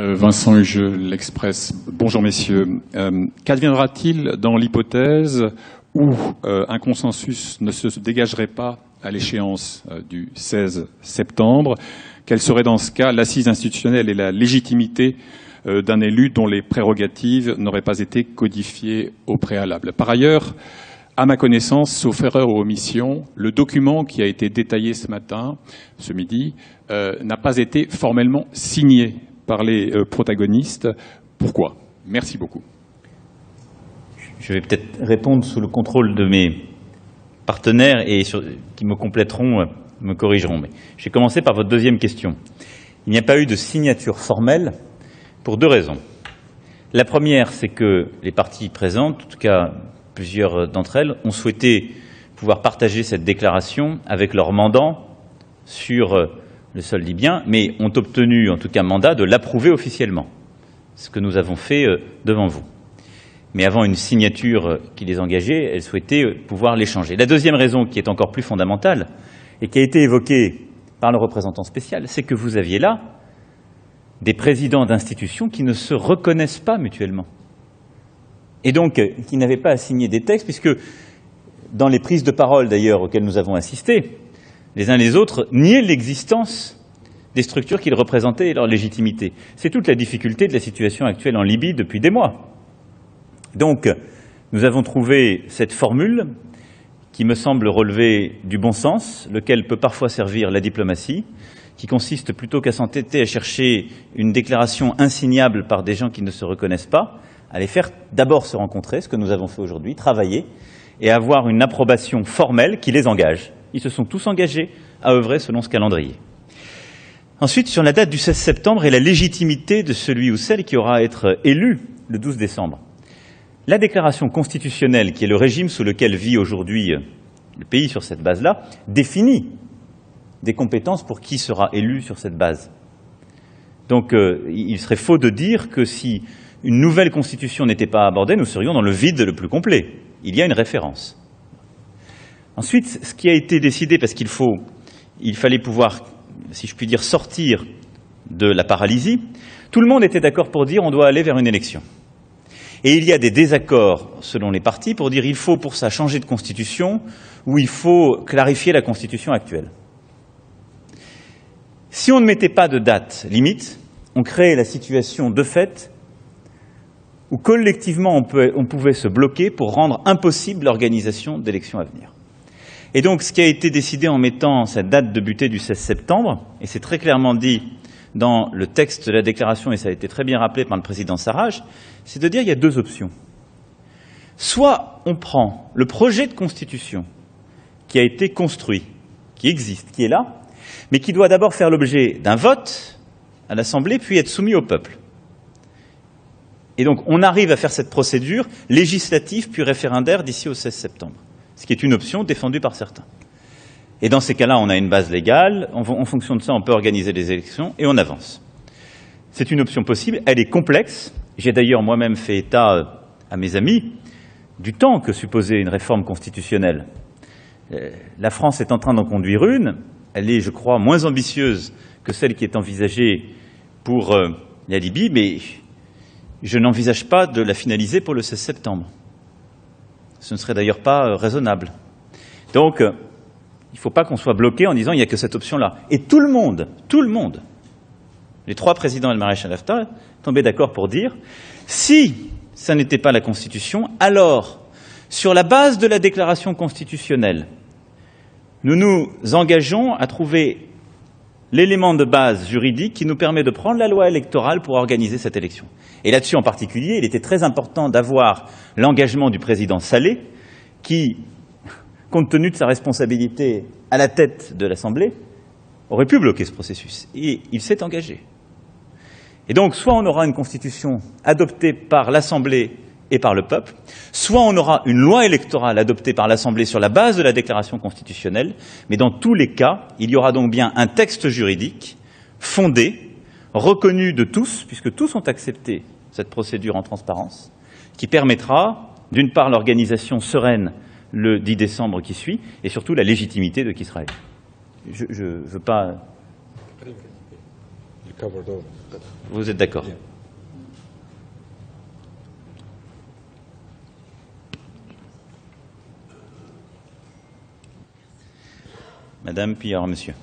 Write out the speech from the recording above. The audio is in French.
Vincent Huge, l'Express. Bonjour messieurs. Qu'adviendra-t-il dans l'hypothèse où un consensus ne se dégagerait pas à l'échéance du 16 septembre? Quelle serait dans ce cas l'assise institutionnelle et la légitimité d'un élu dont les prérogatives n'auraient pas été codifiées au préalable? Par ailleurs, à ma connaissance, sauf erreur ou omission, le document qui a été détaillé ce midi, n'a pas été formellement signé par les protagonistes. Pourquoi? Merci beaucoup. Je vais peut-être répondre sous le contrôle de mes partenaires et qui me compléteront, me corrigeront. Mais je vais commencer par votre deuxième question. Il n'y a pas eu de signature formelle pour deux raisons. La première, c'est que les parties présentes, en tout cas plusieurs d'entre elles, ont souhaité pouvoir partager cette déclaration avec leurs mandants sur le sol libyen, mais ont obtenu en tout cas mandat de l'approuver officiellement, ce que nous avons fait devant vous. Mais avant une signature qui les engageait, elles souhaitaient pouvoir l'échanger. La deuxième raison, qui est encore plus fondamentale, et qui a été évoquée par le représentant spécial, c'est que vous aviez là des présidents d'institutions qui ne se reconnaissent pas mutuellement. Et donc, qui n'avaient pas à signer des textes, puisque dans les prises de parole, d'ailleurs, auxquelles nous avons assisté, les uns les autres niaient l'existence des structures qu'ils représentaient et leur légitimité. C'est toute la difficulté de la situation actuelle en Libye depuis des mois. Donc, nous avons trouvé cette formule qui me semble relever du bon sens, lequel peut parfois servir la diplomatie, qui consiste plutôt qu'à s'entêter à chercher une déclaration insignable par des gens qui ne se reconnaissent pas, à les faire d'abord se rencontrer, ce que nous avons fait aujourd'hui, travailler, et avoir une approbation formelle qui les engage. Ils se sont tous engagés à œuvrer selon ce calendrier. Ensuite, sur la date du 16 septembre et la légitimité de celui ou celle qui aura à être élu le 12 décembre. La déclaration constitutionnelle, qui est le régime sous lequel vit aujourd'hui le pays sur cette base-là, définit des compétences pour qui sera élu sur cette base. Donc, il serait faux de dire que si une nouvelle constitution n'était pas abordée, nous serions dans le vide le plus complet. Il y a une référence. Ensuite, ce qui a été décidé, parce qu'il fallait pouvoir, si je puis dire, sortir de la paralysie, tout le monde était d'accord pour dire on doit aller vers une élection. Et il y a des désaccords selon les partis pour dire il faut pour ça changer de constitution ou il faut clarifier la constitution actuelle. Si on ne mettait pas de date limite, on créait la situation de fait où collectivement on pouvait se bloquer pour rendre impossible l'organisation d'élections à venir. Et donc ce qui a été décidé en mettant cette date de butée du 16 septembre, et c'est très clairement dit dans le texte de la déclaration, et ça a été très bien rappelé par le président Sarraj, c'est de dire qu'il y a deux options. Soit on prend le projet de constitution qui a été construit, qui existe, qui est là, mais qui doit d'abord faire l'objet d'un vote à l'Assemblée, puis être soumis au peuple. Et donc on arrive à faire cette procédure législative puis référendaire d'ici au 16 septembre, ce qui est une option défendue par certains. Et dans ces cas-là, on a une base légale, en fonction de ça, on peut organiser des élections et on avance. C'est une option possible, elle est complexe. J'ai d'ailleurs moi-même fait état à mes amis du temps que supposait une réforme constitutionnelle. La France est en train d'en conduire une, elle est, je crois, moins ambitieuse que celle qui est envisagée pour la Libye, mais je n'envisage pas de la finaliser pour le 16 septembre. Ce ne serait d'ailleurs pas raisonnable. Donc, il ne faut pas qu'on soit bloqué en disant il n'y a que cette option-là. Et tout le monde, les trois présidents et le maréchal Haftar, tombaient d'accord pour dire si ça n'était pas la Constitution, alors, sur la base de la déclaration constitutionnelle, nous nous engageons à trouver l'élément de base juridique qui nous permet de prendre la loi électorale pour organiser cette élection. Et là-dessus en particulier, il était très important d'avoir l'engagement du président Saleh qui, compte tenu de sa responsabilité à la tête de l'Assemblée, aurait pu bloquer ce processus. Et il s'est engagé. Et donc, soit on aura une constitution adoptée par l'Assemblée et par le peuple, soit on aura une loi électorale adoptée par l'Assemblée sur la base de la déclaration constitutionnelle, mais dans tous les cas, il y aura donc bien un texte juridique fondé, reconnu de tous, puisque tous ont accepté cette procédure en transparence, qui permettra, d'une part, l'organisation sereine le 10 décembre qui suit, et surtout la légitimité de qui sera élu. Je ne veux pas... Vous êtes d'accord? Madame, puis alors monsieur.